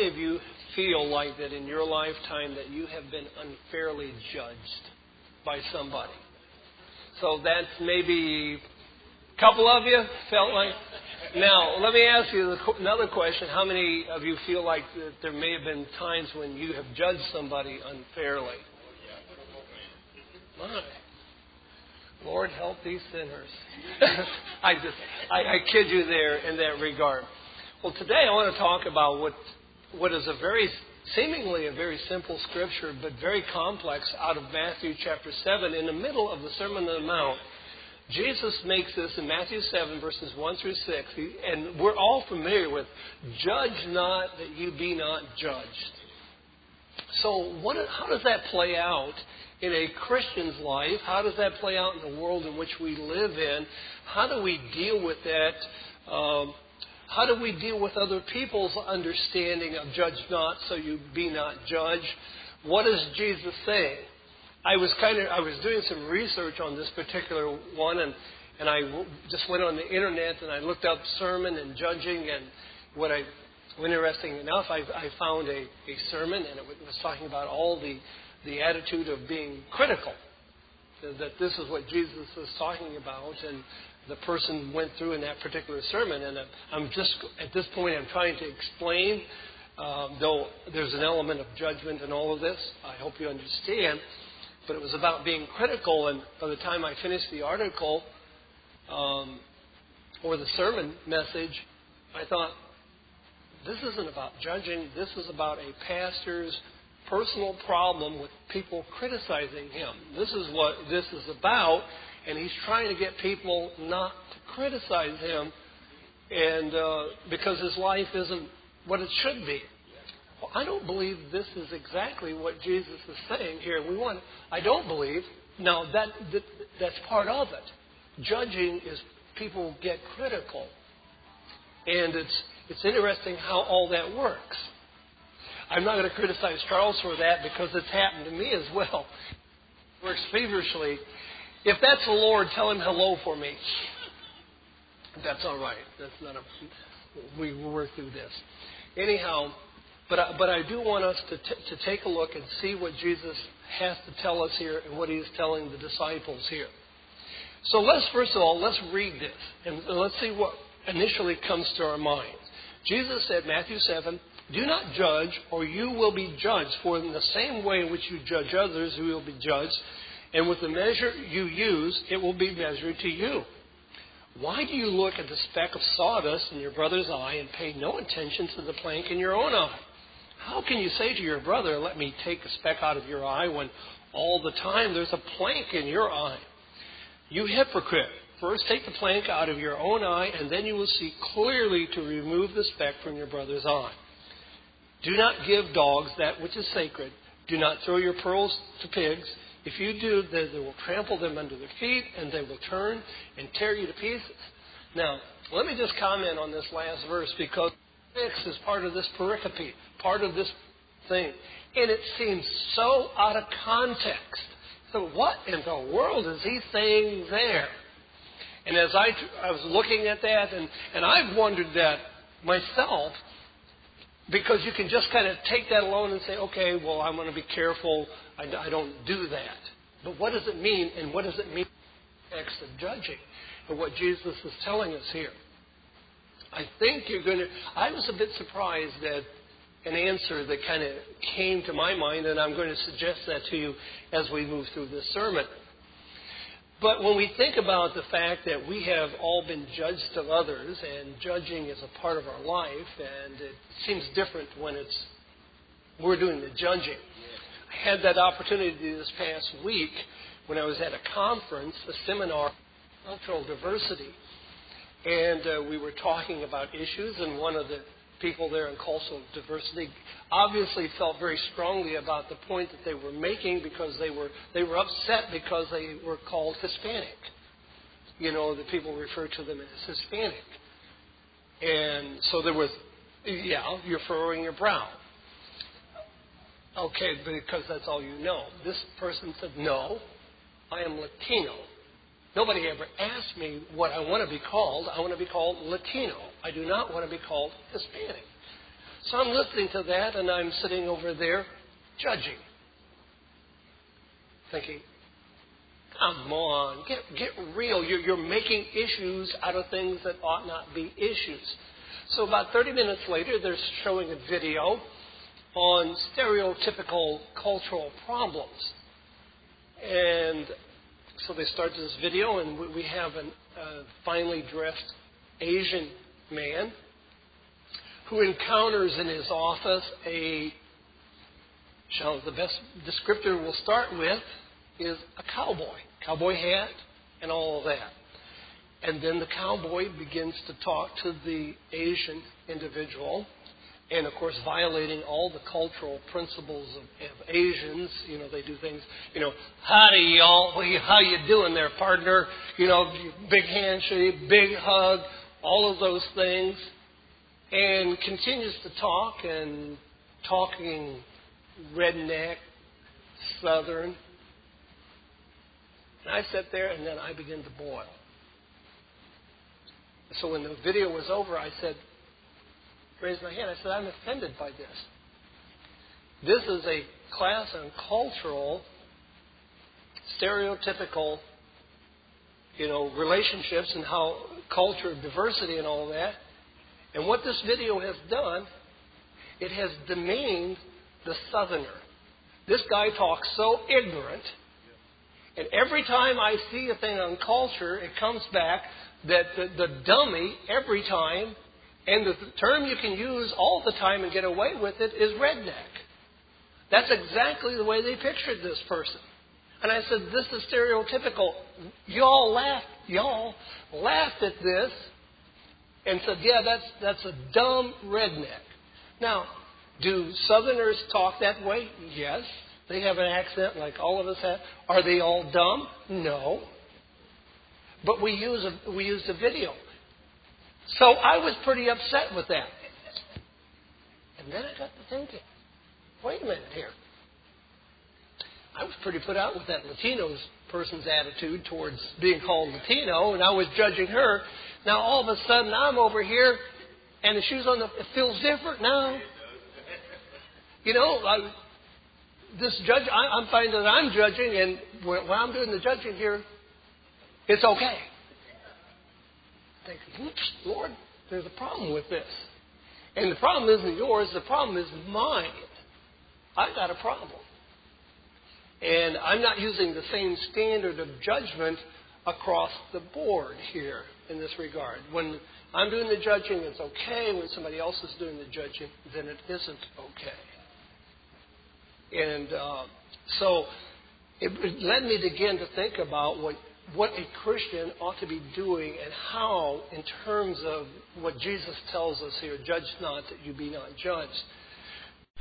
many of you feel like that in your lifetime that you have been unfairly judged by somebody? So that's maybe a couple of you felt like. Now, let me ask you another question. How many of you feel like that there may have been times when you have judged somebody unfairly? My. Lord, help these sinners. I kid you there in that regard. Well, today I want to talk about what is seemingly a very simple scripture, but very complex out of Matthew chapter 7. In the middle of the Sermon on the Mount, Jesus makes this in Matthew 7, verses 1 through 6. And we're all familiar with, judge not that you be not judged. So how does that play out in a Christian's life? How does that play out in the world in which we live in? How do we deal with that? How do we deal with other people's understanding of judge not so you be not judged? What is Jesus saying? I was doing some research on this particular one, and I just went on the internet and I looked up sermon and judging, and interesting enough, I found a sermon, and it was talking about all the attitude of being critical. That this is what Jesus was talking about, and the person went through in that particular sermon. And I'm just, at this point, I'm trying to explain, though there's an element of judgment in all of this. I hope you understand. But it was about being critical, and by the time I finished the article or the sermon message, I thought, this isn't about judging. This is about a pastor's personal problem with people criticizing him. This is what this is about, and he's trying to get people not to criticize him, and because his life isn't what it should be. Well, I don't believe this is exactly what Jesus is saying here. I don't believe. Now that's part of it. Judging is people get critical, and it's interesting how all that works. I'm not going to criticize Charles for that because it's happened to me as well. He works feverishly. If that's the Lord, tell him hello for me. That's all right. We will work through this. Anyhow, but I do want us to take a look and see what Jesus has to tell us here and what he's telling the disciples here. So first of all, let's read this and let's see what initially comes to our minds. Jesus said, Matthew 7, do not judge, or you will be judged. For in the same way in which you judge others, you will be judged. And with the measure you use, it will be measured to you. Why do you look at the speck of sawdust in your brother's eye and pay no attention to the plank in your own eye? How can you say to your brother, let me take a speck out of your eye, when all the time there's a plank in your eye? You hypocrite! First take the plank out of your own eye, and then you will see clearly to remove the speck from your brother's eye. Do not give dogs that which is sacred. Do not throw your pearls to pigs. If you do, they will trample them under their feet, and they will turn and tear you to pieces. Now, let me just comment on this last verse, because this is part of this pericope, part of this thing. And it seems so out of context. So what in the world is he saying there? And as I was looking at that, and I've wondered that myself, because you can just kind of take that alone and say, okay, well, I'm going to be careful. I don't do that. But what does it mean, and what does it mean in the context of judging, and what Jesus is telling us here? I think I was a bit surprised at an answer that kind of came to my mind, and I'm going to suggest that to you as we move through this sermon. But when we think about the fact that we have all been judged of others, and judging is a part of our life, and it seems different when we're doing the judging. I had that opportunity this past week when I was at a conference, a seminar on cultural diversity, and we were talking about issues, and one of the people there in cultural diversity obviously felt very strongly about the point that they were making, because they were upset because they were called Hispanic. You know, the people refer to them as Hispanic. And so there was, you're furrowing your brow. Okay, because that's all you know. This person said, no, I am Latino. Nobody ever asked me what I want to be called. I want to be called Latino. I do not want to be called Hispanic. So I'm listening to that, and I'm sitting over there judging, thinking, come on, get real. You're making issues out of things that ought not be issues. So about 30 minutes later, they're showing a video on stereotypical cultural problems. And so they start this video, and we have a finely dressed Asian man who encounters in his office the best descriptor we'll start with is a cowboy hat and all of that. And then the cowboy begins to talk to the Asian individual, and of course violating all the cultural principles of Asians. You know, they do things, howdy y'all, how you doing there, partner? Big handshake, big hug, all of those things. And continues to talk and talking redneck, southern. And I sat there and then I began to boil. So when the video was over, I said, raised my hand, I said, I'm offended by this. This is a class on cultural, stereotypical, relationships and how culture, diversity and all that. And what this video has done, it has demeaned the southerner. This guy talks so ignorant. And every time I see a thing on culture, it comes back that the dummy every time, and the term you can use all the time and get away with it is redneck. That's exactly the way they pictured this person. And I said, this is stereotypical. Y'all laughed at this and said, yeah, that's a dumb redneck. Now, do Southerners talk that way? Yes. They have an accent like all of us have. Are they all dumb? No. But we used a video. So I was pretty upset with that. And then I got to thinking, wait a minute here. I was pretty put out with that Latino person's attitude towards being called Latino, and I was judging her. Now all of a sudden I'm over here, and the shoes on it feels different now. This judge, I'm finding that I'm judging, and when I'm doing the judging here, it's okay. I think, oops, Lord, there's a problem with this. And the problem isn't yours, the problem is mine. I've got a problem. And I'm not using the same standard of judgment across the board here in this regard. When I'm doing the judging, it's okay. When somebody else is doing the judging, then it isn't okay. And so it led me to begin to think about what a Christian ought to be doing and how, in terms of what Jesus tells us here, judge not that you be not judged.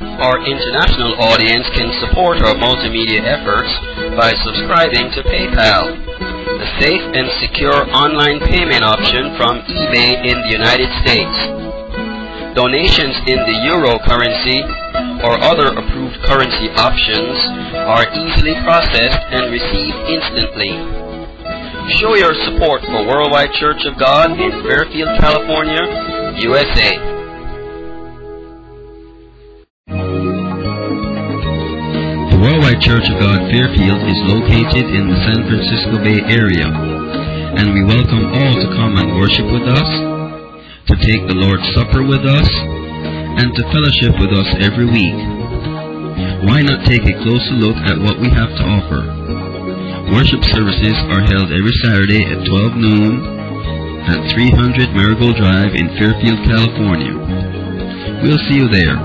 Our international audience can support our multimedia efforts by subscribing to PayPal, the safe and secure online payment option from eBay in the United States. Donations in the euro currency or other approved currency options are easily processed and received instantly. Show your support for Worldwide Church of God in Fairfield, California, USA. The Worldwide Church of God Fairfield is located in the San Francisco Bay Area, and we welcome all to come and worship with us, to take the Lord's Supper with us, and to fellowship with us every week. Why not take a closer look at what we have to offer? Worship services are held every Saturday at 12 noon at 300 Marigold Drive in Fairfield, California. We'll see you there.